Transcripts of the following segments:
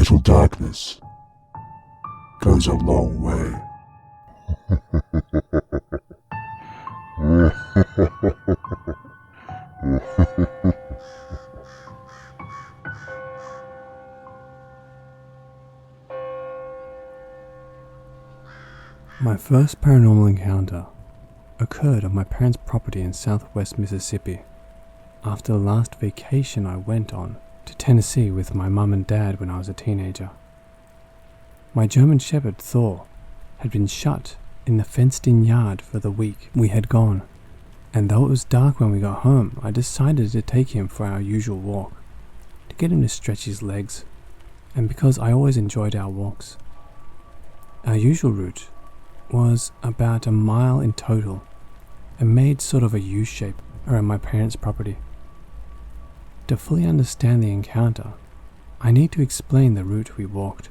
little darkness goes a long way. My first paranormal encounter occurred on my parents' property in southwest Mississippi after the last vacation I went on to Tennessee with my mum and dad when I was a teenager. My German Shepherd Thor had been shut in the fenced-in yard for the week we had gone, and though it was dark when we got home, I decided to take him for our usual walk, to get him to stretch his legs, and because I always enjoyed our walks. Our usual route was about a mile in total and made sort of a U-shape around my parents' property. To fully understand the encounter, I need to explain the route we walked.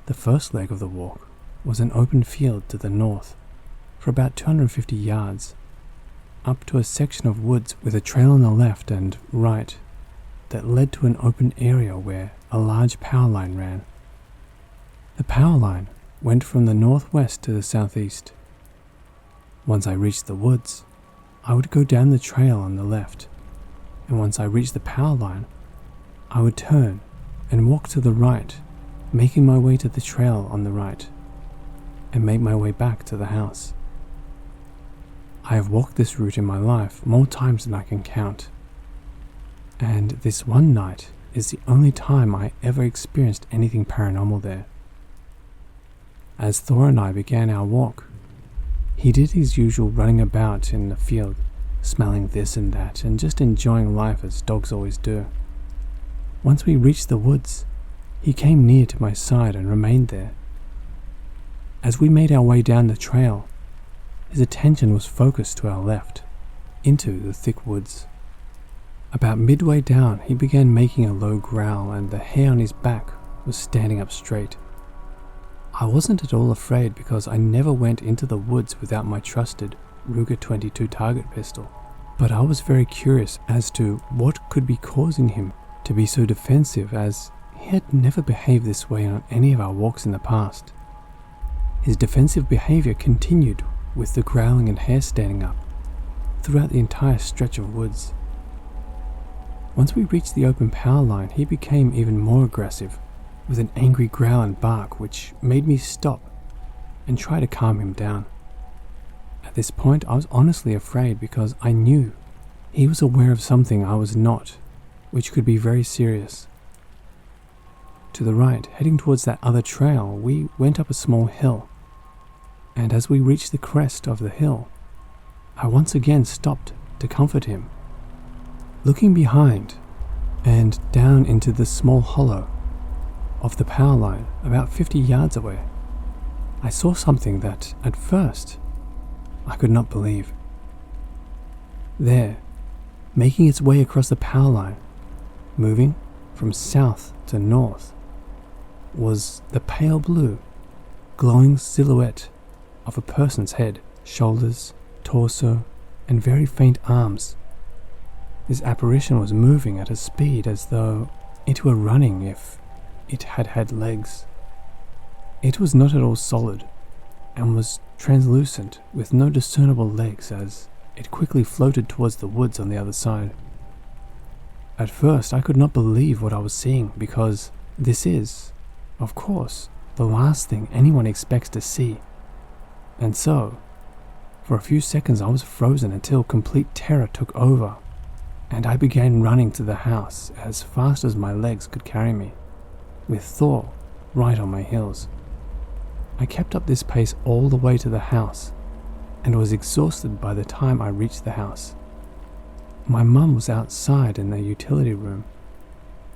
The first leg of the walk was an open field to the north for about 250 yards, up to a section of woods with a trail on the left and right that led to an open area where a large power line ran. The power line went from the northwest to the southeast. Once I reached the woods, I would go down the trail on the left, and once I reached the power line, I would turn and walk to the right, making my way to the trail on the right, and make my way back to the house. I have walked this route in my life more times than I can count, and this one night is the only time I ever experienced anything paranormal there. As Thor and I began our walk, he did his usual running about in the field, smelling this and that, and just enjoying life as dogs always do. Once we reached the woods, he came near to my side and remained there. As we made our way down the trail, his attention was focused to our left, into the thick woods. About midway down, he began making a low growl, and the hair on his back was standing up straight. I wasn't at all afraid because I never went into the woods without my trusted Ruger 22 target pistol, but I was very curious as to what could be causing him to be so defensive, as he had never behaved this way on any of our walks in the past. His defensive behavior continued with the growling and hair standing up throughout the entire stretch of woods. Once we reached the open power line, he became even more aggressive, with an angry growl and bark which made me stop and try to calm him down. At this point I was honestly afraid because I knew he was aware of something I was not, which could be very serious. To the right, heading towards that other trail, we went up a small hill, and as we reached the crest of the hill, I once again stopped to comfort him. Looking behind and down into the small hollow of the power line about 50 yards away, I saw something that, at first, I could not believe. There, making its way across the power line, moving from south to north, was the pale blue, glowing silhouette of a person's head, shoulders, torso, and very faint arms. This apparition was moving at a speed as though it were running if it had had legs. It was not at all solid, and was translucent with no discernible legs as it quickly floated towards the woods on the other side. At first I could not believe what I was seeing, because this is, of course, the last thing anyone expects to see. And so, for a few seconds I was frozen until complete terror took over, and I began running to the house as fast as my legs could carry me, with Thor right on my heels. I kept up this pace all the way to the house, and was exhausted by the time I reached the house. My mum was outside in the utility room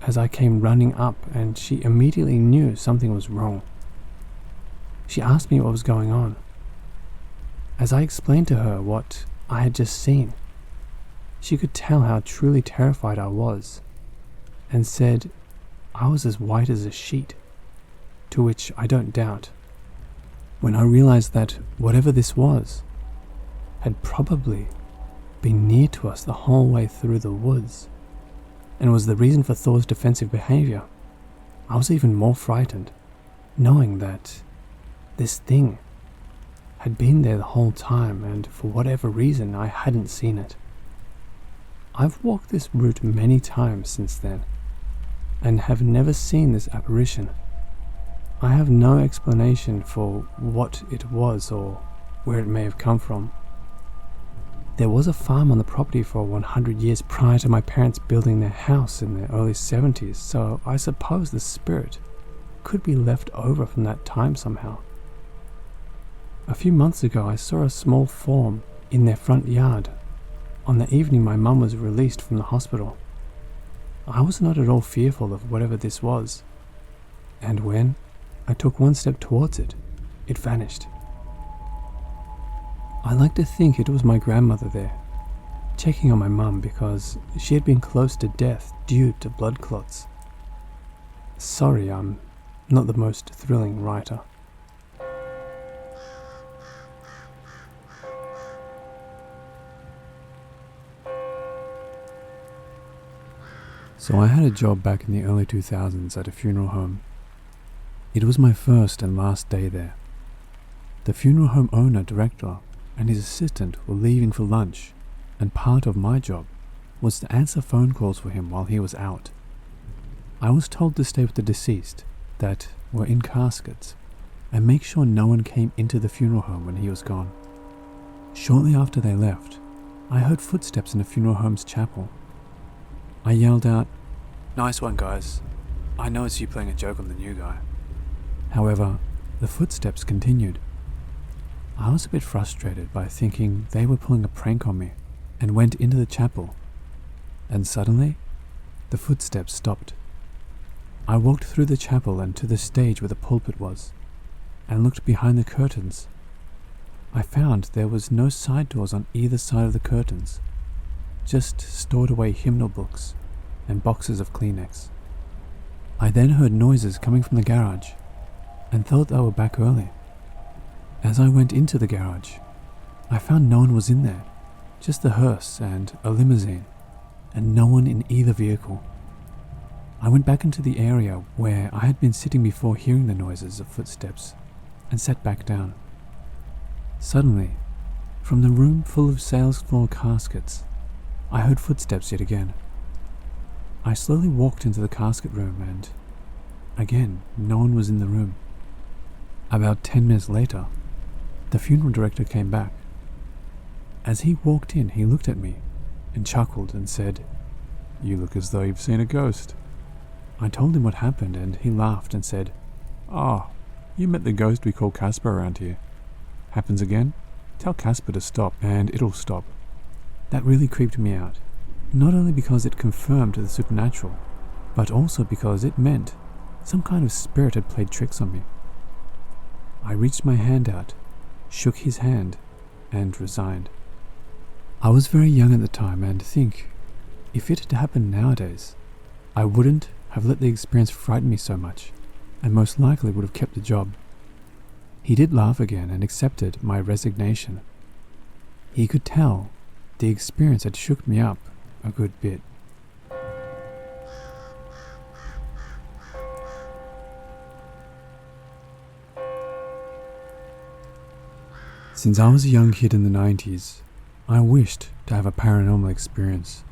as I came running up, and she immediately knew something was wrong. She asked me what was going on. As I explained to her what I had just seen, she could tell how truly terrified I was, and said I was as white as a sheet, to which I don't doubt, when I realized that whatever this was had probably been near to us the whole way through the woods, and was the reason for Thor's defensive behavior. I was even more frightened, knowing that this thing had been there the whole time, and for whatever reason I hadn't seen it. I've walked this route many times since then, and have never seen this apparition. I have no explanation for what it was or where it may have come from. There was a farm on the property for 100 years prior to my parents building their house in the early 70s, so I suppose the spirit could be left over from that time somehow. A few months ago I saw a small form in their front yard on the evening my mum was released from the hospital. I was not at all fearful of whatever this was, and when I took one step towards it, it vanished. I like to think it was my grandmother there, checking on my mum because she had been close to death due to blood clots. Sorry, I'm not the most thrilling writer. So I had a job back in the early 2000s at a funeral home. It was my first and last day there. The funeral home owner, director, and his assistant were leaving for lunch, and part of my job was to answer phone calls for him while he was out. I was told to stay with the deceased that were in caskets and make sure no one came into the funeral home when he was gone. Shortly after they left, I heard footsteps in the funeral home's chapel. I yelled out, "Nice one, guys. I know it's you playing a joke on the new guy." However, the footsteps continued. I was a bit frustrated by thinking they were pulling a prank on me and went into the chapel, and suddenly, the footsteps stopped. I walked through the chapel and to the stage where the pulpit was, and looked behind the curtains. I found there was no side doors on either side of the curtains, just stored away hymnal books and boxes of Kleenex. I then heard noises coming from the garage and thought they were back early. As I went into the garage, I found no one was in there, just the hearse and a limousine, and no one in either vehicle. I went back into the area where I had been sitting before hearing the noises of footsteps and sat back down. Suddenly, from the room full of sales floor caskets, I heard footsteps yet again. I slowly walked into the casket room and, again, no one was in the room. About 10 minutes later, the funeral director came back. As he walked in, he looked at me and chuckled and said, "You look as though you've seen a ghost." I told him what happened and he laughed and said, "Oh, you met the ghost we call Casper around here. Happens again? Tell Casper to stop and it'll stop." That really creeped me out, not only because it confirmed the supernatural, but also because it meant some kind of spirit had played tricks on me. I reached my hand out, shook his hand, and resigned. I was very young at the time and think, if it had happened nowadays, I wouldn't have let the experience frighten me so much, and most likely would have kept the job. He did laugh again and accepted my resignation. He could tell the experience had shook me up a good bit. Since I was a young kid in the 90s, I wished to have a paranormal experience.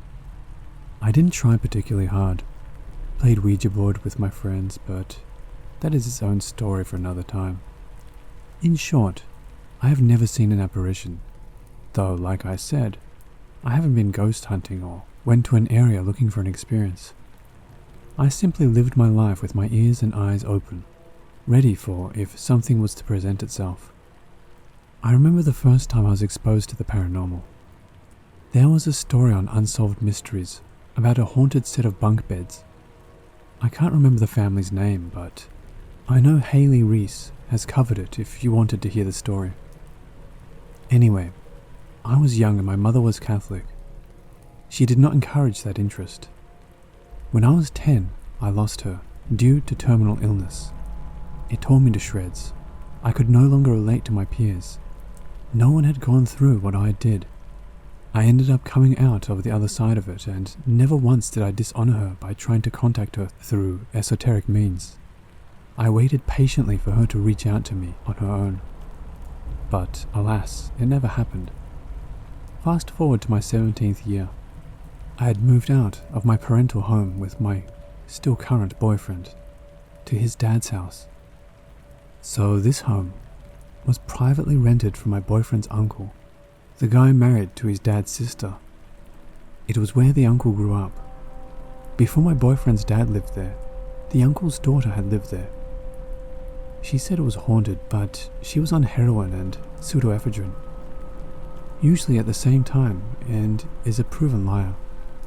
I didn't try particularly hard, played Ouija board with my friends, but that is its own story for another time. In short, I have never seen an apparition, though, like I said, I haven't been ghost hunting or went to an area looking for an experience. I simply lived my life with my ears and eyes open, ready for if something was to present itself. I remember the first time I was exposed to the paranormal. There was a story on Unsolved Mysteries about a haunted set of bunk beds. I can't remember the family's name, but I know Haley Reese has covered it if you wanted to hear the story. Anyway, I was young and my mother was Catholic. She did not encourage that interest. When I was 10, I lost her due to terminal illness. It tore me to shreds. I could no longer relate to my peers. No one had gone through what I did. I ended up coming out of the other side of it, and never once did I dishonor her by trying to contact her through esoteric means. I waited patiently for her to reach out to me on her own. But alas, it never happened. Fast forward to my 17th year. I had moved out of my parental home with my still current boyfriend to his dad's house. So this home was privately rented from my boyfriend's uncle, the guy married to his dad's sister. It was where the uncle grew up. Before my boyfriend's dad lived there, the uncle's daughter had lived there. She said it was haunted, but she was on heroin and pseudoephedrine, usually at the same time, and is a proven liar,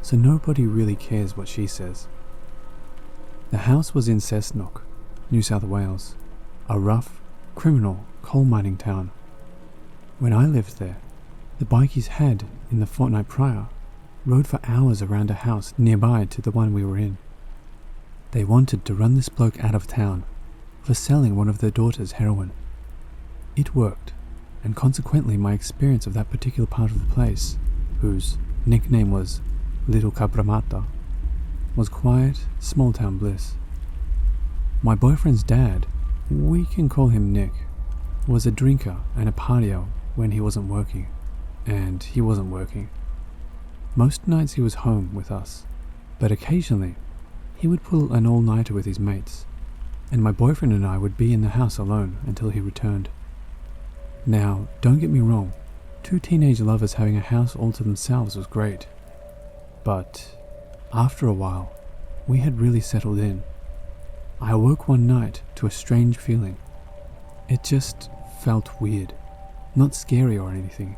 so nobody really cares what she says. The house was in Cessnock, New South Wales, a rough, criminal coal mining town. When I lived there, the bikies had, in the fortnight prior, rode for hours around a house nearby to the one we were in. They wanted to run this bloke out of town for selling one of their daughters heroin. It worked, and consequently my experience of that particular part of the place, whose nickname was Little Cabramata, was quiet, small-town bliss. My boyfriend's dad, we can call him Nick, was a drinker and a partier when he wasn't working, and he wasn't working. Most nights he was home with us, but occasionally he would pull an all-nighter with his mates, and my boyfriend and I would be in the house alone until he returned. Now, don't get me wrong, 2 teenage lovers having a house all to themselves was great, but after a while, we had really settled in. I awoke one night to a strange feeling. It just felt weird, not scary or anything.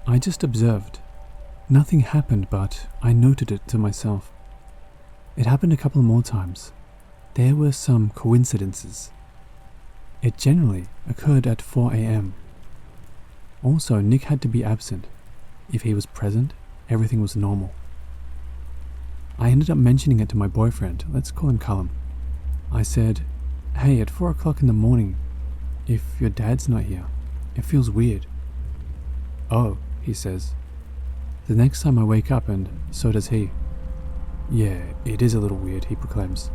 I just observed. Nothing happened, but I noted it to myself. It happened a couple more times. There were some coincidences. It generally occurred at 4 a.m. Also, Nick had to be absent. If he was present, everything was normal. I ended up mentioning it to my boyfriend, let's call him Callum. I said, "Hey, at 4 o'clock in the morning, if your dad's not here, it feels weird." "Oh," he says. The next time I wake up, and so does he. "Yeah, it is a little weird," he proclaims.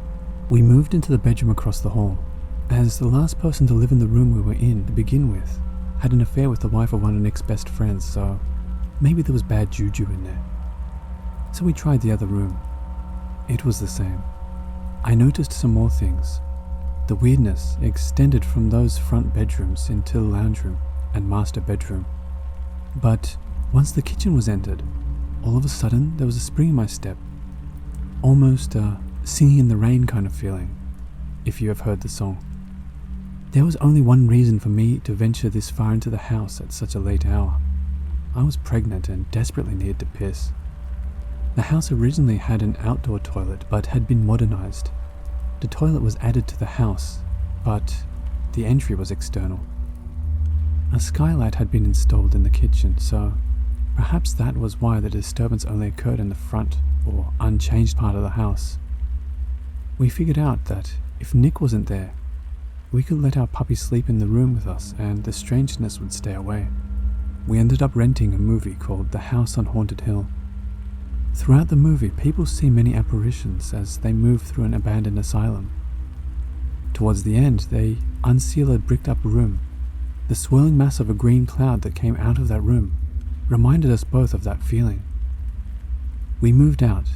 We moved into the bedroom across the hall, as the last person to live in the room we were in to begin with had an affair with the wife of one of Nick's best friends, so maybe there was bad juju in there. So we tried the other room. It was the same. I noticed some more things. The weirdness extended from those front bedrooms into the lounge room and master bedroom. But once the kitchen was entered, all of a sudden there was a spring in my step. Almost a singing in the rain kind of feeling, if you have heard the song. There was only one reason for me to venture this far into the house at such a late hour. I was pregnant and desperately needed to piss. The house originally had an outdoor toilet but had been modernized. The toilet was added to the house, but the entry was external. A skylight had been installed in the kitchen, so perhaps that was why the disturbance only occurred in the front or unchanged part of the house. We figured out that if Nick wasn't there, we could let our puppy sleep in the room with us and the strangeness would stay away. We ended up renting a movie called The House on Haunted Hill. Throughout the movie, people see many apparitions as they move through an abandoned asylum. Towards the end, they unseal a bricked-up room. The swirling mass of a green cloud that came out of that room reminded us both of that feeling. We moved out,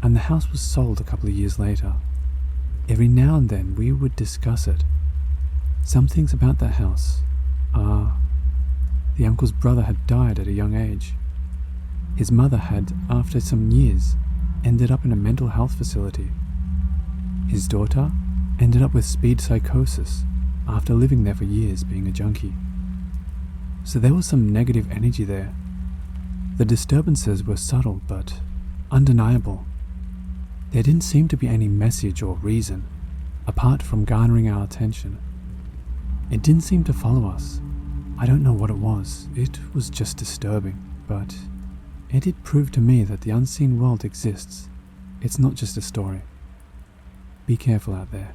and the house was sold a couple of years later. Every now and then we would discuss it. Some things about that house are the uncle's brother had died at a young age. His mother had, after some years, ended up in a mental health facility. His daughter ended up with speed psychosis after living there for years being a junkie. So there was some negative energy there. The disturbances were subtle but undeniable. There didn't seem to be any message or reason, apart from garnering our attention. It didn't seem to follow us. I don't know what it was. It was just disturbing, but it did prove to me that the unseen world exists. It's not just a story. Be careful out there.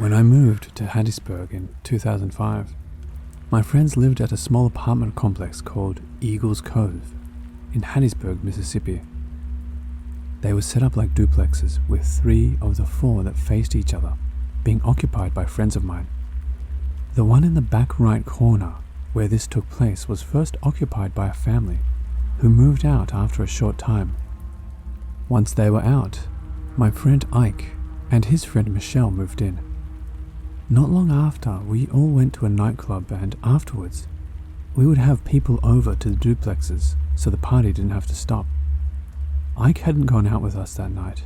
When I moved to Hattiesburg in 2005, my friends lived at a small apartment complex called Eagles Cove in Hattiesburg, Mississippi. They were set up like duplexes, with 3 of the 4 that faced each other being occupied by friends of mine. The one in the back right corner where this took place was first occupied by a family who moved out after a short time. Once they were out, my friend Ike and his friend Michelle moved in. Not long after, we all went to a nightclub, and afterwards, we would have people over to the duplexes so the party didn't have to stop. Ike hadn't gone out with us that night,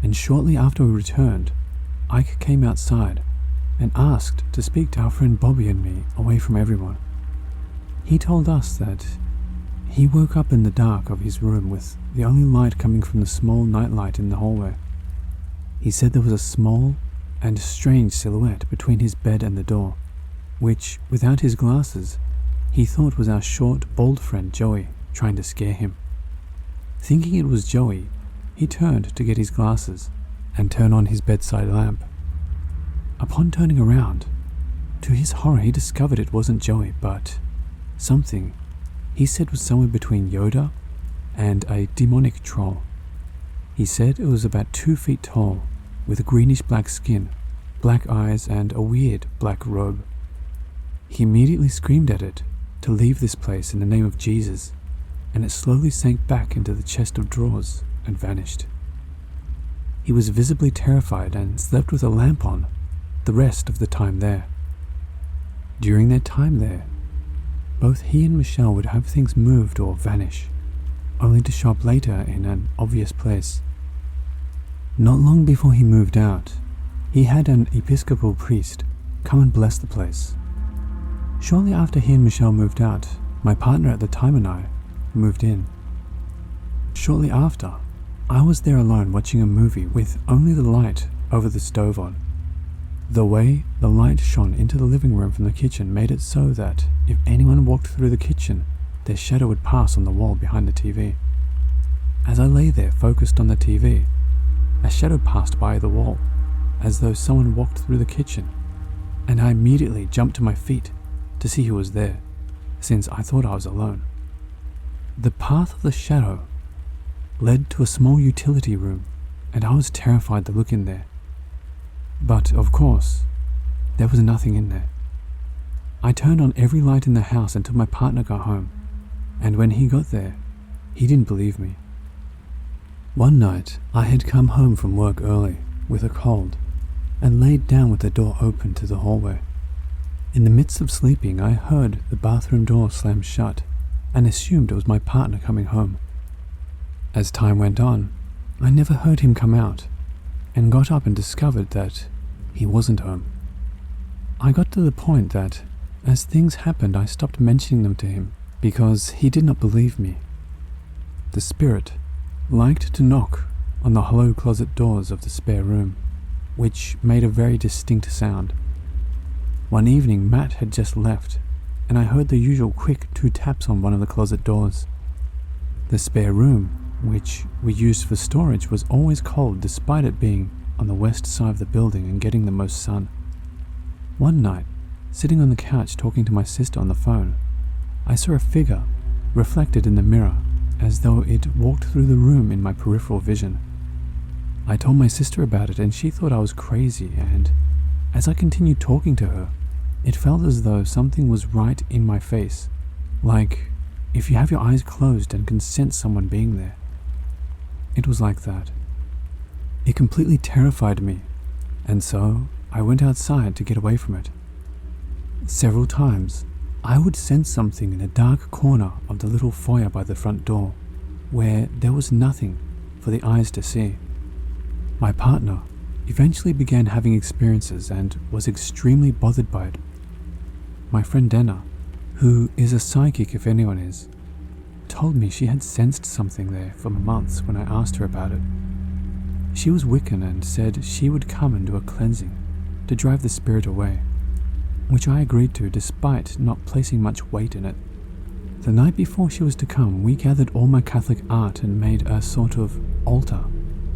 and shortly after we returned, Ike came outside and asked to speak to our friend Bobby and me away from everyone. He told us that he woke up in the dark of his room with the only light coming from the small nightlight in the hallway. He said there was a small and strange silhouette between his bed and the door, which, without his glasses, he thought was our short, bald friend Joey trying to scare him. Thinking it was Joey, he turned to get his glasses and turn on his bedside lamp. Upon turning around, to his horror he discovered it wasn't Joey, but something he said was somewhere between Yoda and a demonic troll. He said it was about 2 feet tall, with greenish black skin, black eyes, and a weird black robe. He immediately screamed at it to leave this place in the name of Jesus, and it slowly sank back into the chest of drawers and vanished. He was visibly terrified and slept with a lamp on the rest of the time there. During their time there, both he and Michelle would have things moved or vanish, only to show up later in an obvious place. Not long before he moved out, he had an Episcopal priest come and bless the place. Shortly after he and Michelle moved out, my partner at the time and I moved in. Shortly after, I was there alone watching a movie with only the light over the stove on. The way the light shone into the living room from the kitchen made it so that if anyone walked through the kitchen, their shadow would pass on the wall behind the TV. As I lay there focused on the TV, a shadow passed by the wall, as though someone walked through the kitchen, and I immediately jumped to my feet to see who was there, since I thought I was alone. The path of the shadow led to a small utility room, and I was terrified to look in there. But, of course, there was nothing in there. I turned on every light in the house until my partner got home, and when he got there, he didn't believe me. One night, I had come home from work early with a cold and laid down with the door open to the hallway. In the midst of sleeping, I heard the bathroom door slam shut and assumed it was my partner coming home. As time went on, I never heard him come out and got up and discovered that he wasn't home. I got to the point that, as things happened, I stopped mentioning them to him because he did not believe me. The spirit liked to knock on the hollow closet doors of the spare room, which made a very distinct sound. One evening, Matt had just left, and I heard the usual quick 2 taps on one of the closet doors. The spare room, which we used for storage, was always cold despite it being on the west side of the building and getting the most sun. One night, sitting on the couch talking to my sister on the phone, I saw a figure reflected in the mirror as though it walked through the room in my peripheral vision. I told my sister about it and she thought I was crazy, and as I continued talking to her, it felt as though something was right in my face, like if you have your eyes closed and can sense someone being there. It was like that. It completely terrified me, and so I went outside to get away from it. Several times, I would sense something in a dark corner of the little foyer by the front door, where there was nothing for the eyes to see. My partner eventually began having experiences and was extremely bothered by it. My friend Deamer, who is a psychic if anyone is, told me she had sensed something there for months when I asked her about it. She was Wiccan and said she would come and do a cleansing to drive the spirit away, which I agreed to despite not placing much weight in it. The night before she was to come, we gathered all my Catholic art and made a sort of altar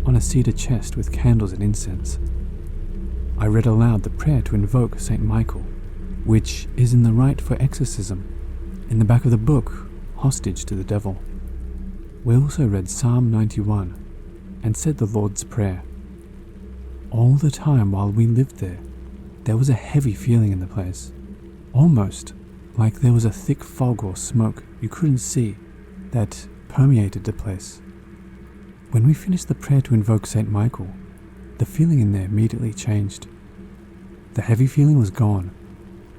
on a cedar chest with candles and incense. I read aloud the prayer to invoke St. Michael, which is in the rite for exorcism, in the back of the book, Hostage to the Devil. We also read Psalm 91 and said the Lord's Prayer. All the time while we lived there was a heavy feeling in the place, almost like there was a thick fog or smoke you couldn't see that permeated the place. When we finished the prayer to invoke St. Michael, the feeling in there immediately changed. The heavy feeling was gone,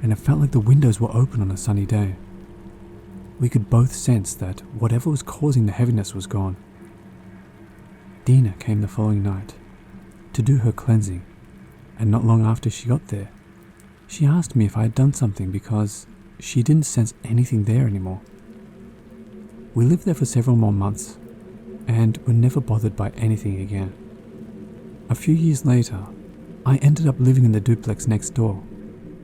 and it felt like the windows were open on a sunny day. We could both sense that whatever was causing the heaviness was gone. Dina came the following night to do her cleansing, and not long after she got there, she asked me if I had done something because she didn't sense anything there anymore. We lived there for several more months, and were never bothered by anything again. A few years later, I ended up living in the duplex next door,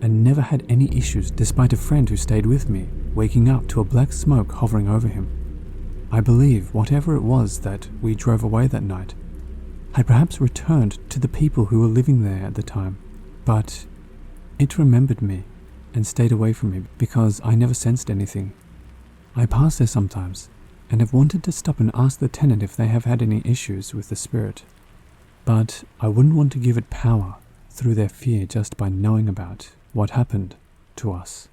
and never had any issues despite a friend who stayed with me waking up to a black smoke hovering over him. I believe whatever it was that we drove away that night had perhaps returned to the people who were living there at the time, but it remembered me and stayed away from me because I never sensed anything. I pass there sometimes and have wanted to stop and ask the tenant if they have had any issues with the spirit, but I wouldn't want to give it power through their fear just by knowing about what happened to us.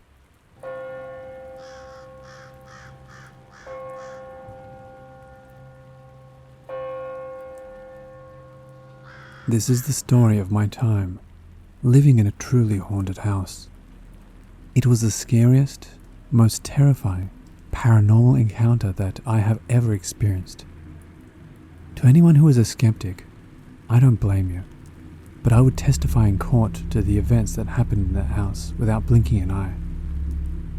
This is the story of my time living in a truly haunted house. It was the scariest, most terrifying, paranormal encounter that I have ever experienced. To anyone who is a skeptic, I don't blame you, but I would testify in court to the events that happened in that house without blinking an eye.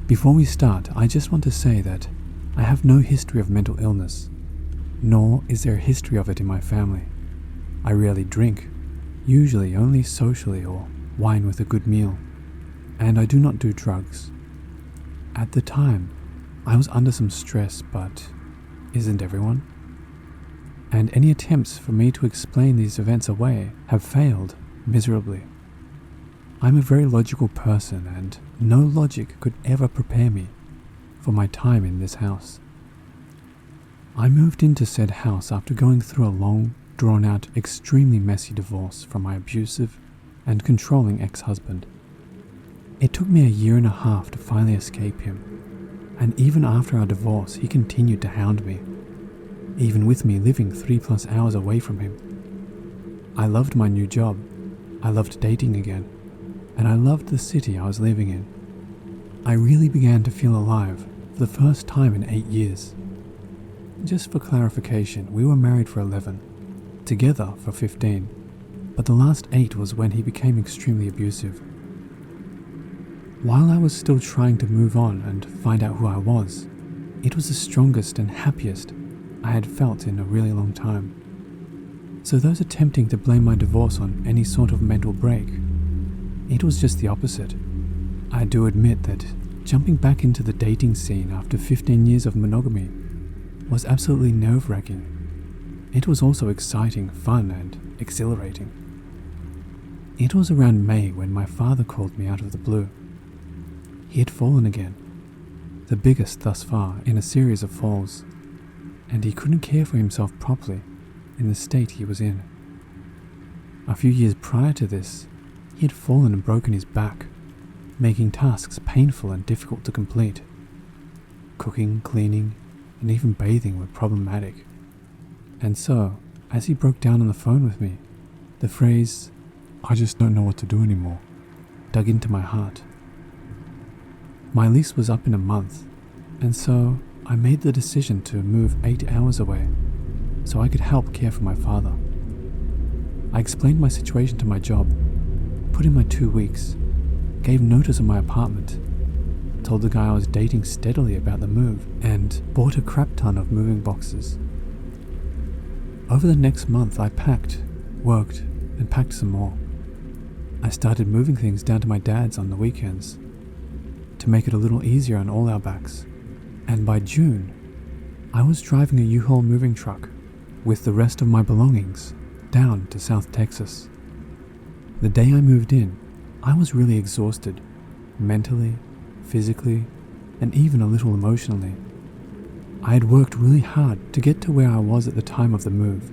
Before we start, I just want to say that I have no history of mental illness, nor is there a history of it in my family. I rarely drink, usually only socially or wine with a good meal, and I do not do drugs. At the time, I was under some stress, but isn't everyone? And any attempts for me to explain these events away have failed miserably. I'm a very logical person, and no logic could ever prepare me for my time in this house. I moved into said house after going through a long, drawn-out, extremely messy divorce from my abusive and controlling ex-husband. It took me 1.5 years to finally escape him, and even after our divorce, he continued to hound me, even with me living 3+ hours away from him. I loved my new job, I loved dating again, and I loved the city I was living in. I really began to feel alive for the first time in 8 years. Just for clarification, we were married for 11, together for 15, but the last 8 was when he became extremely abusive. While I was still trying to move on and find out who I was, it was the strongest and happiest I had felt in a really long time. So those attempting to blame my divorce on any sort of mental break, it was just the opposite. I do admit that jumping back into the dating scene after 15 years of monogamy was absolutely nerve-wracking. It was also exciting, fun, and exhilarating. It was around May when my father called me out of the blue. He had fallen again, the biggest thus far in a series of falls, and he couldn't care for himself properly in the state he was in. A few years prior to this, he had fallen and broken his back, making tasks painful and difficult to complete. Cooking, cleaning, and even bathing were problematic. And so, as he broke down on the phone with me, the phrase, "I just don't know what to do anymore," dug into my heart. My lease was up in a month, and so I made the decision to move 8 hours away so I could help care for my father. I explained my situation to my job, put in my 2 weeks, gave notice of my apartment, told the guy I was dating steadily about the move, and bought a crap ton of moving boxes. Over the next month, I packed, worked, and packed some more. I started moving things down to my dad's on the weekends to make it a little easier on all our backs. And by June, I was driving a U-Haul moving truck with the rest of my belongings down to South Texas. The day I moved in, I was really exhausted, mentally, physically, and even a little emotionally. I had worked really hard to get to where I was at the time of the move.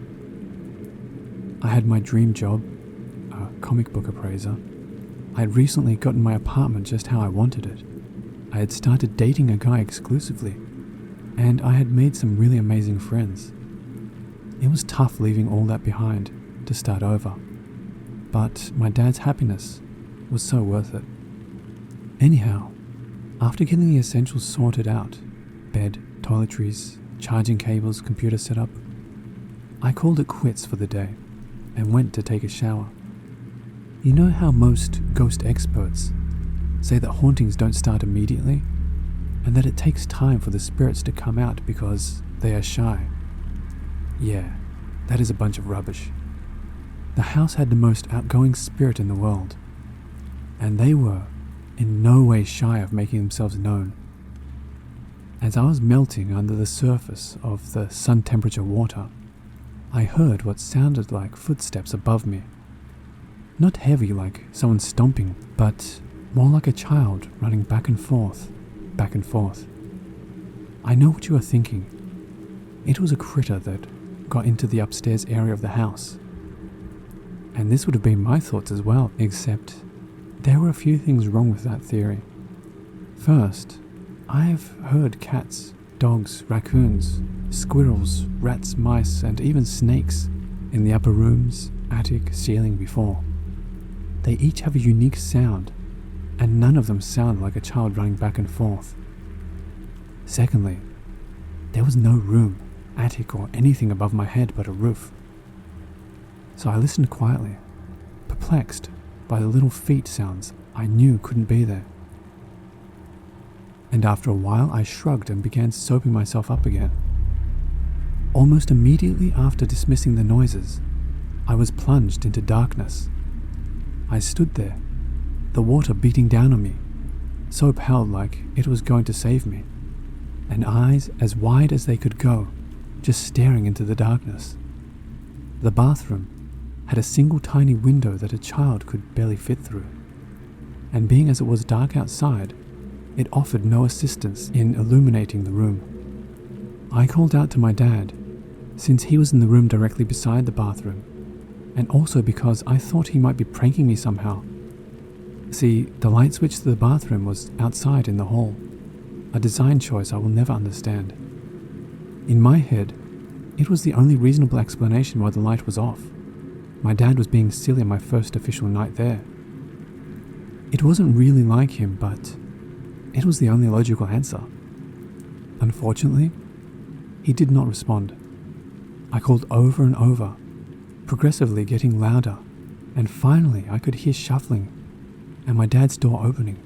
I had my dream job, a comic book appraiser. I had recently gotten my apartment just how I wanted it. I had started dating a guy exclusively, and I had made some really amazing friends. It was tough leaving all that behind to start over, but my dad's happiness was so worth it. Anyhow, after getting the essentials sorted out, bed, toiletries, charging cables, computer setup, I called it quits for the day and went to take a shower. You know how most ghost experts say that hauntings don't start immediately and that it takes time for the spirits to come out because they are shy? Yeah, that is a bunch of rubbish. The house had the most outgoing spirit in the world, and they were in no way shy of making themselves known. As I was melting under the surface of the sun temperature water, I heard what sounded like footsteps above me. Not heavy like someone stomping, but more like a child running back and forth, back and forth. I know what you are thinking. It was a critter that got into the upstairs area of the house. And this would have been my thoughts as well, except there were a few things wrong with that theory. First, I've heard cats, dogs, raccoons, squirrels, rats, mice, and even snakes in the upper rooms, attic, ceiling before. They each have a unique sound, and none of them sound like a child running back and forth. Secondly, there was no room, attic, or anything above my head but a roof. So I listened quietly, perplexed by the little feet sounds I knew couldn't be there. And after a while I shrugged and began soaping myself up again. Almost immediately after dismissing the noises, I was plunged into darkness. I stood there, the water beating down on me, soap held like it was going to save me, and eyes as wide as they could go, just staring into the darkness. The bathroom had a single tiny window that a child could barely fit through, and being as it was dark outside, it offered no assistance in illuminating the room. I called out to my dad, since he was in the room directly beside the bathroom, and also because I thought he might be pranking me somehow. See, the light switch to the bathroom was outside in the hall, a design choice I will never understand. In my head, it was the only reasonable explanation why the light was off. My dad was being silly on my first official night there. It wasn't really like him, but it was the only logical answer. Unfortunately, he did not respond. I called over and over, progressively getting louder, and finally I could hear shuffling and my dad's door opening.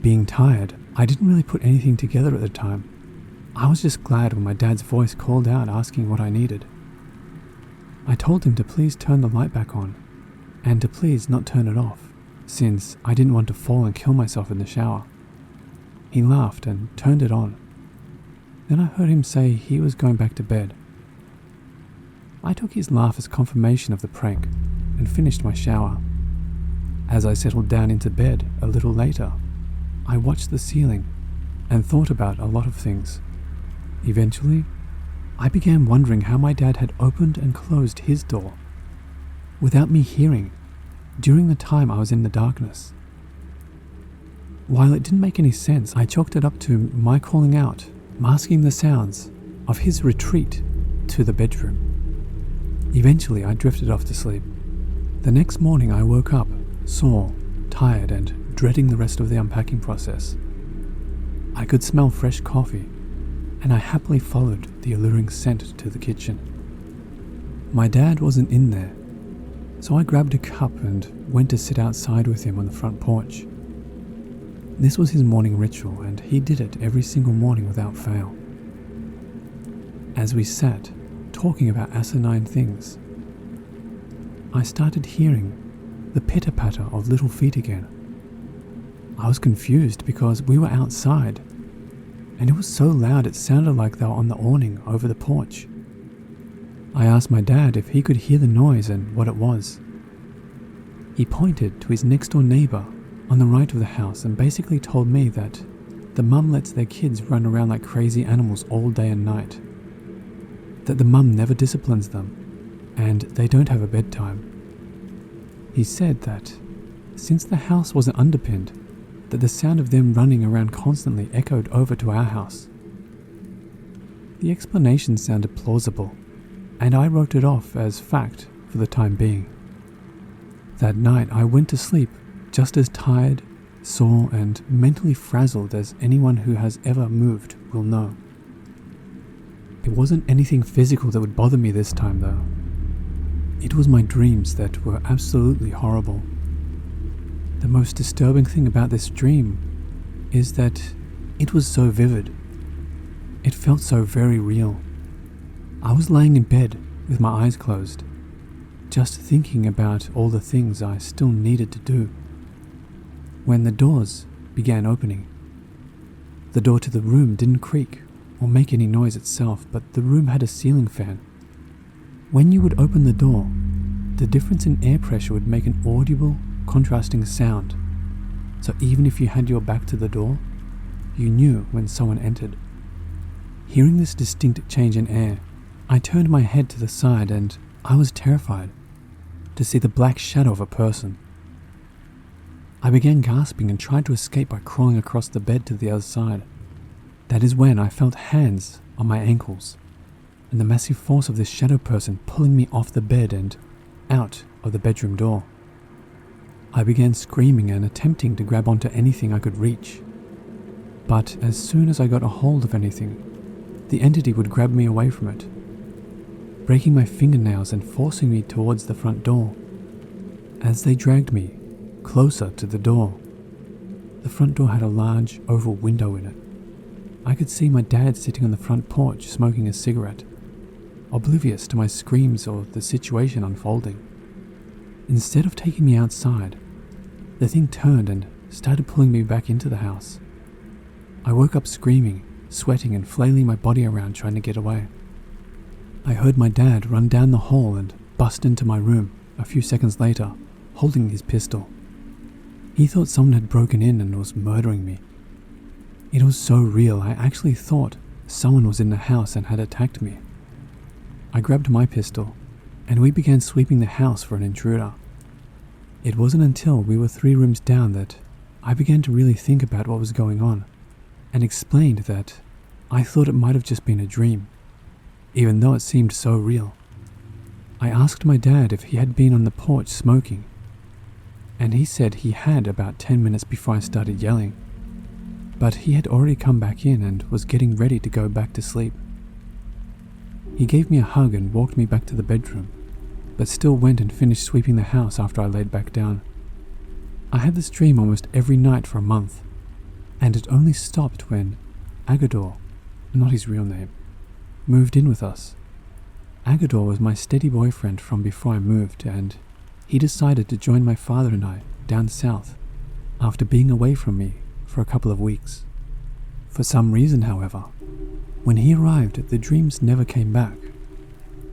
Being tired, I didn't really put anything together at the time. I was just glad when my dad's voice called out asking what I needed. I told him to please turn the light back on, and to please not turn it off, since I didn't want to fall and kill myself in the shower. He laughed and turned it on. Then I heard him say he was going back to bed. I took his laugh as confirmation of the prank and finished my shower. As I settled down into bed a little later, I watched the ceiling and thought about a lot of things. Eventually, I began wondering how my dad had opened and closed his door without me hearing during the time I was in the darkness. While it didn't make any sense, I chalked it up to my calling out, masking the sounds of his retreat to the bedroom. Eventually, I drifted off to sleep. The next morning, I woke up, sore, tired, and dreading the rest of the unpacking process. I could smell fresh coffee, and I happily followed the alluring scent to the kitchen. My dad wasn't in there, so I grabbed a cup and went to sit outside with him on the front porch. This was his morning ritual, and he did it every single morning without fail. As we sat, talking about asinine things, I started hearing the pitter-patter of little feet again. I was confused because we were outside, and it was so loud it sounded like they were on the awning over the porch. I asked my dad if he could hear the noise and what it was. He pointed to his next door neighbour on the right of the house and basically told me that the mum lets their kids run around like crazy animals all day and night. That the mum never disciplines them and they don't have a bedtime. He said that since the house wasn't underpinned, that the sound of them running around constantly echoed over to our house. The explanation sounded plausible, and I wrote it off as fact for the time being. That night I went to sleep just as tired, sore, and mentally frazzled as anyone who has ever moved will know. It wasn't anything physical that would bother me this time though. It was my dreams that were absolutely horrible. The most disturbing thing about this dream is that it was so vivid. It felt so very real. I was laying in bed with my eyes closed, just thinking about all the things I still needed to do, when the doors began opening. The door to the room didn't creak or make any noise itself, but the room had a ceiling fan. When you would open the door, the difference in air pressure would make an audible, contrasting sound, so even if you had your back to the door, you knew when someone entered. Hearing this distinct change in air, I turned my head to the side and I was terrified to see the black shadow of a person. I began gasping and tried to escape by crawling across the bed to the other side. That is when I felt hands on my ankles, and the massive force of this shadow person pulling me off the bed and out of the bedroom door. I began screaming and attempting to grab onto anything I could reach. But as soon as I got a hold of anything, the entity would grab me away from it, breaking my fingernails and forcing me towards the front door. As they dragged me closer to the door, the front door had a large oval window in it. I could see my dad sitting on the front porch smoking a cigarette, oblivious to my screams or the situation unfolding. Instead of taking me outside, the thing turned and started pulling me back into the house. I woke up screaming, sweating and flailing my body around trying to get away. I heard my dad run down the hall and bust into my room a few seconds later, holding his pistol. He thought someone had broken in and was murdering me. It was so real, I actually thought someone was in the house and had attacked me. I grabbed my pistol, and we began sweeping the house for an intruder. It wasn't until we were 3 rooms down that I began to really think about what was going on, and explained that I thought it might have just been a dream, even though it seemed so real. I asked my dad if he had been on the porch smoking, and he said he had about 10 minutes before I started yelling, but he had already come back in and was getting ready to go back to sleep. He gave me a hug and walked me back to the bedroom, but still went and finished sweeping the house after I laid back down. I had this dream almost every night for a month, and it only stopped when Agador, not his real name, moved in with us. Agador was my steady boyfriend from before I moved, and he decided to join my father and I down south after being away from me for a couple of weeks. For some reason, however, when he arrived, the dreams never came back.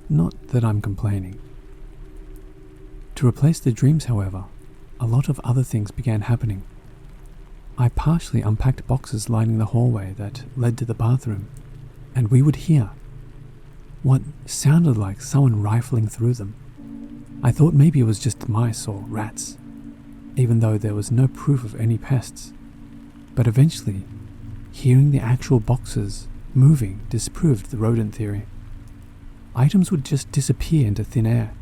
Not that I'm complaining. To replace the dreams, however, a lot of other things began happening. I partially unpacked boxes lining the hallway that led to the bathroom, and we would hear what sounded like someone rifling through them. I thought maybe it was just mice or rats, even though there was no proof of any pests. But eventually, hearing the actual boxes moving disproved the rodent theory. Items would just disappear into thin air.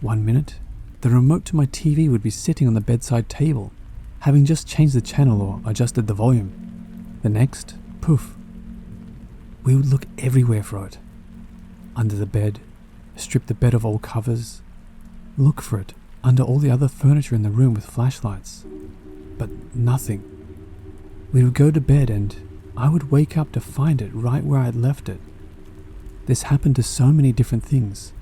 1 minute, the remote to my TV would be sitting on the bedside table, having just changed the channel or adjusted the volume. The next, poof. We would look everywhere for it. Under the bed, strip the bed of all covers, look for it under all the other furniture in the room with flashlights. But nothing. We would go to bed and I would wake up to find it right where I had left it. This happened to so many different things.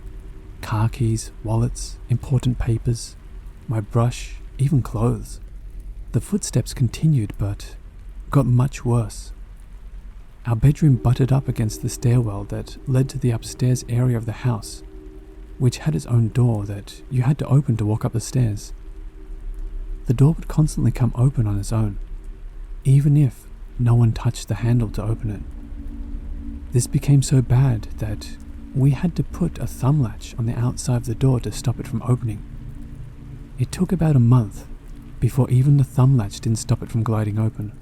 Car keys, wallets, important papers, my brush, even clothes. The footsteps continued but got much worse. Our bedroom butted up against the stairwell that led to the upstairs area of the house, which had its own door that you had to open to walk up the stairs. the door would constantly come open on its own, even if no one touched the handle to open it. This became so bad that we had to put a thumb latch on the outside of the door to stop it from opening. It took about a month before even the thumb latch didn't stop it from gliding open.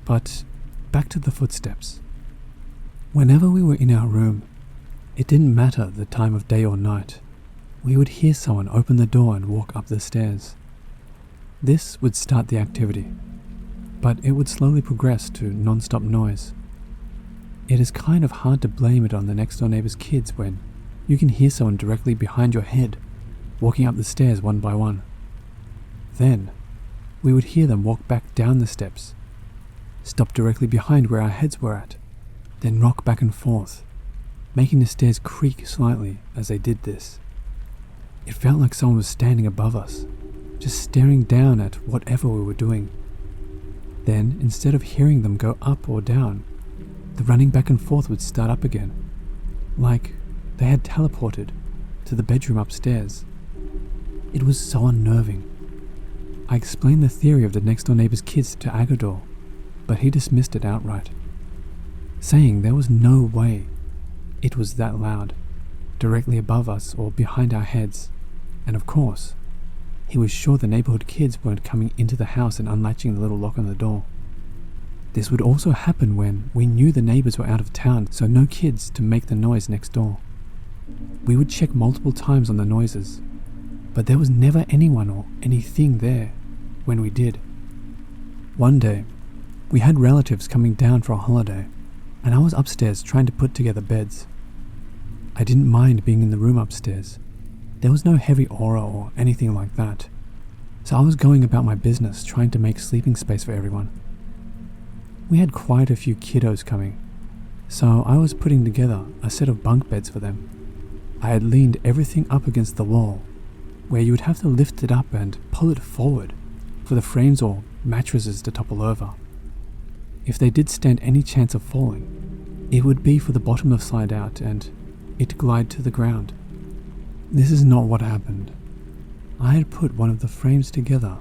But back to the footsteps. Whenever we were in our room, it didn't matter the time of day or night, we would hear someone open the door and walk up the stairs. This would start the activity, but it would slowly progress to non-stop noise. It is kind of hard to blame it on the next door neighbor's kids when you can hear someone directly behind your head walking up the stairs one by one. Then, we would hear them walk back down the steps, stop directly behind where our heads were at, then rock back and forth, making the stairs creak slightly as they did this. It felt like someone was standing above us, just staring down at whatever we were doing. Then, instead of hearing them go up or down, the running back and forth would start up again, like they had teleported to the bedroom upstairs. It was so unnerving. I explained the theory of the next door neighbor's kids to Agador, but he dismissed it outright, saying there was no way it was that loud, directly above us or behind our heads, and of course, he was sure the neighborhood kids weren't coming into the house and unlatching the little lock on the door. This would also happen when we knew the neighbors were out of town, so no kids to make the noise next door. We would check multiple times on the noises, but there was never anyone or anything there when we did. One day, we had relatives coming down for a holiday, and I was upstairs trying to put together beds. I didn't mind being in the room upstairs. There was no heavy aura or anything like that, so I was going about my business trying to make sleeping space for everyone. We had quite a few kiddos coming, so I was putting together a set of bunk beds for them. I had leaned everything up against the wall, where you would have to lift it up and pull it forward for the frames or mattresses to topple over. If they did stand any chance of falling, it would be for the bottom to slide out and it glide to the ground. This is not what happened. I had put one of the frames together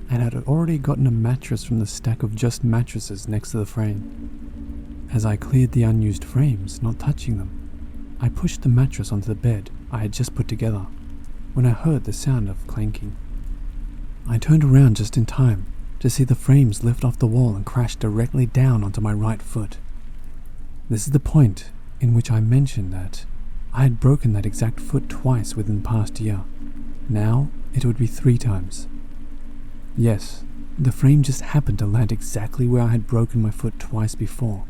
and had already gotten a mattress from the stack of just mattresses next to the frame. As I cleared the unused frames, not touching them, I pushed the mattress onto the bed I had just put together when I heard the sound of clanking. I turned around just in time to see the frames lift off the wall and crash directly down onto my right foot. This is the point in which I mentioned that I had broken that exact foot twice within the past year. Now it would be 3 times. Yes, the frame just happened to land exactly where I had broken my foot twice before,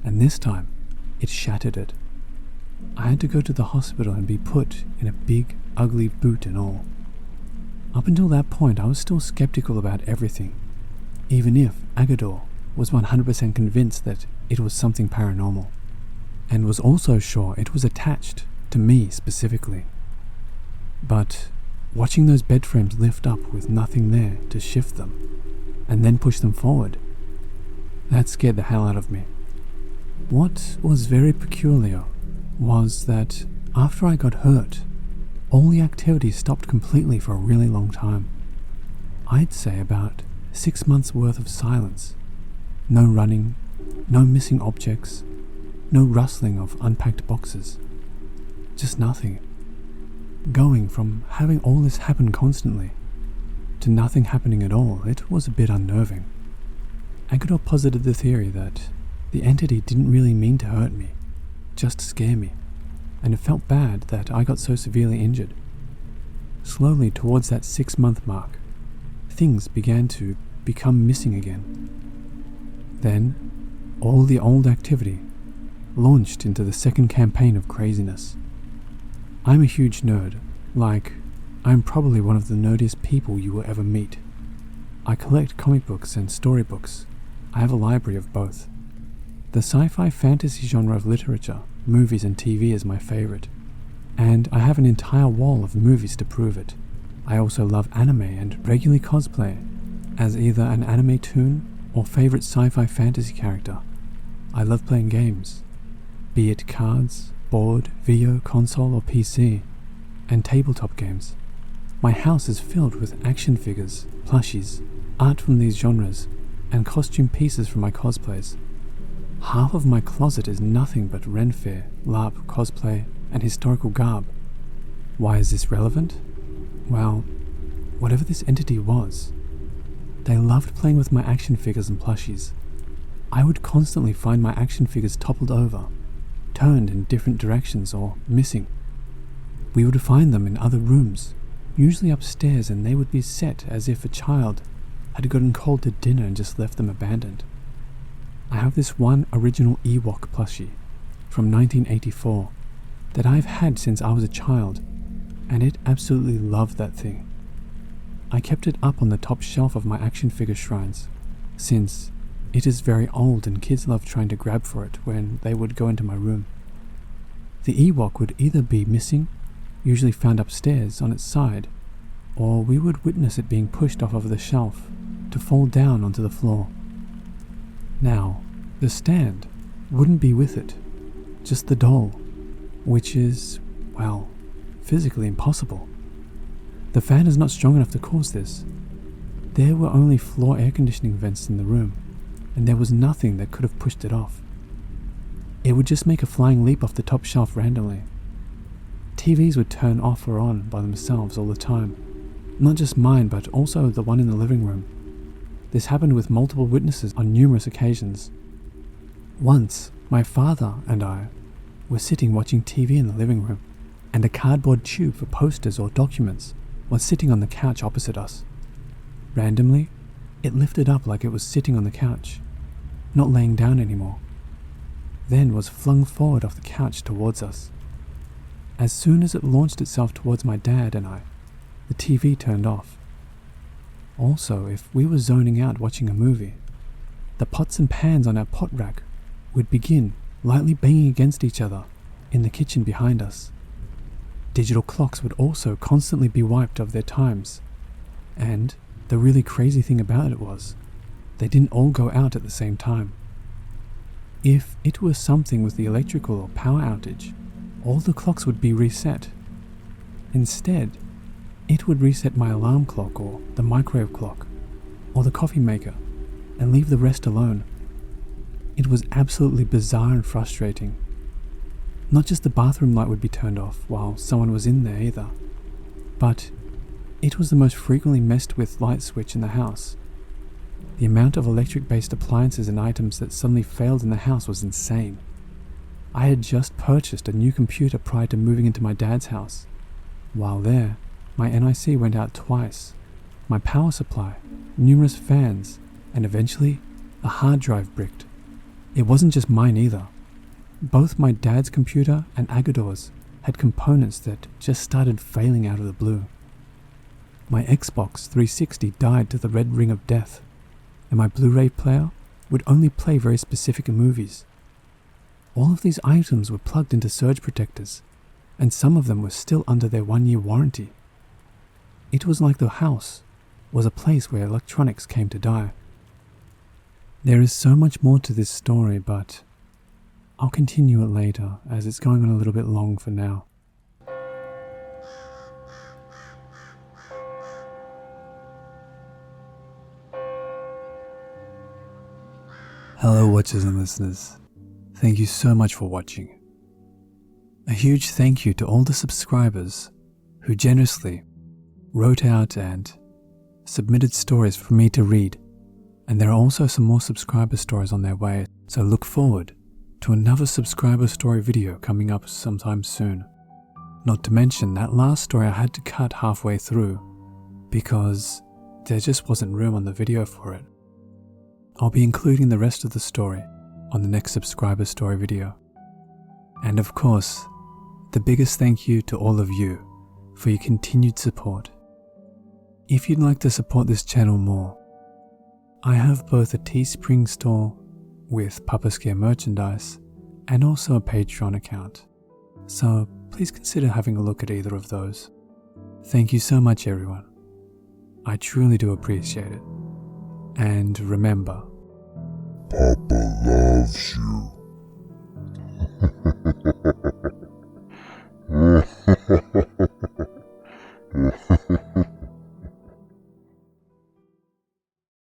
and this time it shattered it. I had to go to the hospital and be put in a big, ugly boot and all. Up until that point, I was still skeptical about everything, even if Agador was 100% convinced that it was something paranormal, and was also sure it was attached to me specifically. But watching those bed frames lift up with nothing there to shift them, and then push them forward, that scared the hell out of me. What was very peculiar was that after I got hurt, all the activity stopped completely for a really long time. I'd say about 6 months worth of silence. No running, no missing objects, no rustling of unpacked boxes. Just nothing. Going from having all this happen constantly to nothing happening at all, it was a bit unnerving. Agador posited the theory that the entity didn't really mean to hurt me, just scare me, and it felt bad that I got so severely injured. Slowly towards that 6-month mark, things began to become missing again. Then, all the old activity launched into the second campaign of craziness. I'm a huge nerd, like, I'm probably one of the nerdiest people you will ever meet. I collect comic books and storybooks. I have a library of both. The sci-fi fantasy genre of literature, movies and TV is my favorite, and I have an entire wall of movies to prove it. I also love anime and regularly cosplay as either an anime toon or favorite sci-fi fantasy character. I love playing games, be it cards, board, video, console or PC, and tabletop games. My house is filled with action figures, plushies, art from these genres, and costume pieces from my cosplays. Half of my closet is nothing but Ren Fair, LARP, cosplay, and historical garb. Why is this relevant? Well, whatever this entity was, they loved playing with my action figures and plushies. I would constantly find my action figures toppled over, turned in different directions, or missing. We would find them in other rooms, usually upstairs, and they would be set as if a child had gotten called to dinner and just left them abandoned. I have this one original Ewok plushie from 1984 that I've had since I was a child, and it absolutely loved that thing. I kept it up on the top shelf of my action figure shrines, since it is very old and kids love trying to grab for it when they would go into my room. The Ewok would either be missing, usually found upstairs on its side, or we would witness it being pushed off of the shelf to fall down onto the floor. Now, the stand wouldn't be with it, just the doll, which is, well, physically impossible. The fan is not strong enough to cause this. There were only floor air conditioning vents in the room, and there was nothing that could have pushed it off. It would just make a flying leap off the top shelf randomly. TVs would turn off or on by themselves all the time, not just mine but also the one in the living room. This happened with multiple witnesses on numerous occasions. Once, my father and I were sitting watching TV in the living room, and a cardboard tube for posters or documents was sitting on the couch opposite us. Randomly, it lifted up like it was sitting on the couch, not laying down anymore, then was flung forward off the couch towards us. As soon as it launched itself towards my dad and I, the TV turned off. Also, if we were zoning out watching a movie, the pots and pans on our pot rack would begin lightly banging against each other in the kitchen behind us. Digital clocks would also constantly be wiped of their times, and the really crazy thing about it was, they didn't all go out at the same time. If it was something with the electrical or power outage, all the clocks would be reset. Instead, it would reset my alarm clock or the microwave clock or the coffee maker and leave the rest alone. It was absolutely bizarre and frustrating. Not just the bathroom light would be turned off while someone was in there either, but it was the most frequently messed with light switch in the house. The amount of electric-based appliances and items that suddenly failed in the house was insane. I had just purchased a new computer prior to moving into my dad's house. While there, my NIC went out twice, my power supply, numerous fans, and eventually, a hard drive bricked. It wasn't just mine either. Both my dad's computer and Agador's had components that just started failing out of the blue. My Xbox 360 died to the red ring of death, and my Blu-ray player would only play very specific movies. All of these items were plugged into surge protectors, and some of them were still under their 1-year warranty. It was like the house was a place where electronics came to die. There is so much more to this story, but I'll continue it later as it's going on a little bit long for now. Hello watchers and listeners, thank you so much for watching. A huge thank you to all the subscribers who generously wrote out and submitted stories for me to read, and there are also some more subscriber stories on their way, so look forward to another subscriber story video coming up sometime soon. Not to mention that last story I had to cut halfway through because there just wasn't room on the video for it. I'll be including the rest of the story on the next subscriber story video. And of course, the biggest thank you to all of you for your continued support. If you'd like to support this channel more, I have both a Teespring store with Papa Scare merchandise and also a Patreon account, so please consider having a look at either of those. Thank you so much everyone. I truly do appreciate it. And remember, Papa loves you.